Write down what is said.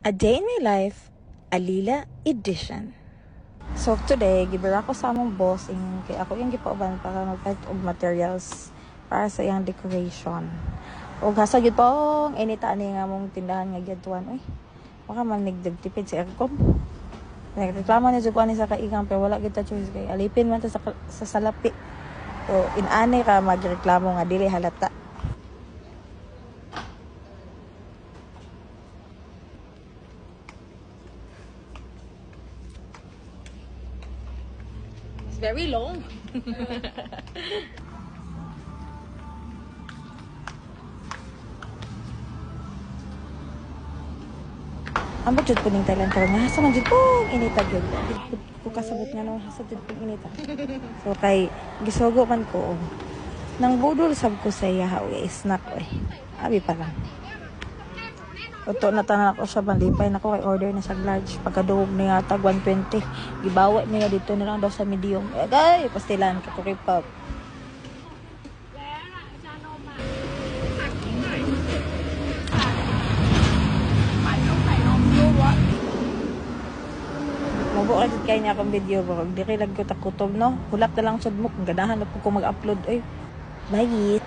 A Day in My Life, Alila Edition. So today, gibira ko sa among boss kay ako yung gipauban para magpalit og materials para sa iyang decoration. Og hasa gyud pong inita ani nga mong tindahan nga gyudtuan oy. Baka man nigdagtipid si aircon. Nagreklamo ni jud ko ani sa kaigang pero wala gyud ta choice kay alipin man ta sa salapi. So inani ka magreklamo nga dili halata. Very long. Ang budget po ning Thailand karon nga sa man jud po inita gyud. Ko kasabot nga no sa jud po inita. So kay gisugo man ko nang budol sab ko sa iya hawi snack oy. Abi pa lang. Oto na tanan ako sa bandipay nako kay order na sa large pagkaduog niya tag 120. Gibawa niya dito na lang daw sa medium. Agay pastilan ka ko pop. Mabuo ka kay niya akong video bro. Di kay lagko takutob no. Hulak na lang sud mo kung ganahan na po ko mag-upload ay. Bye.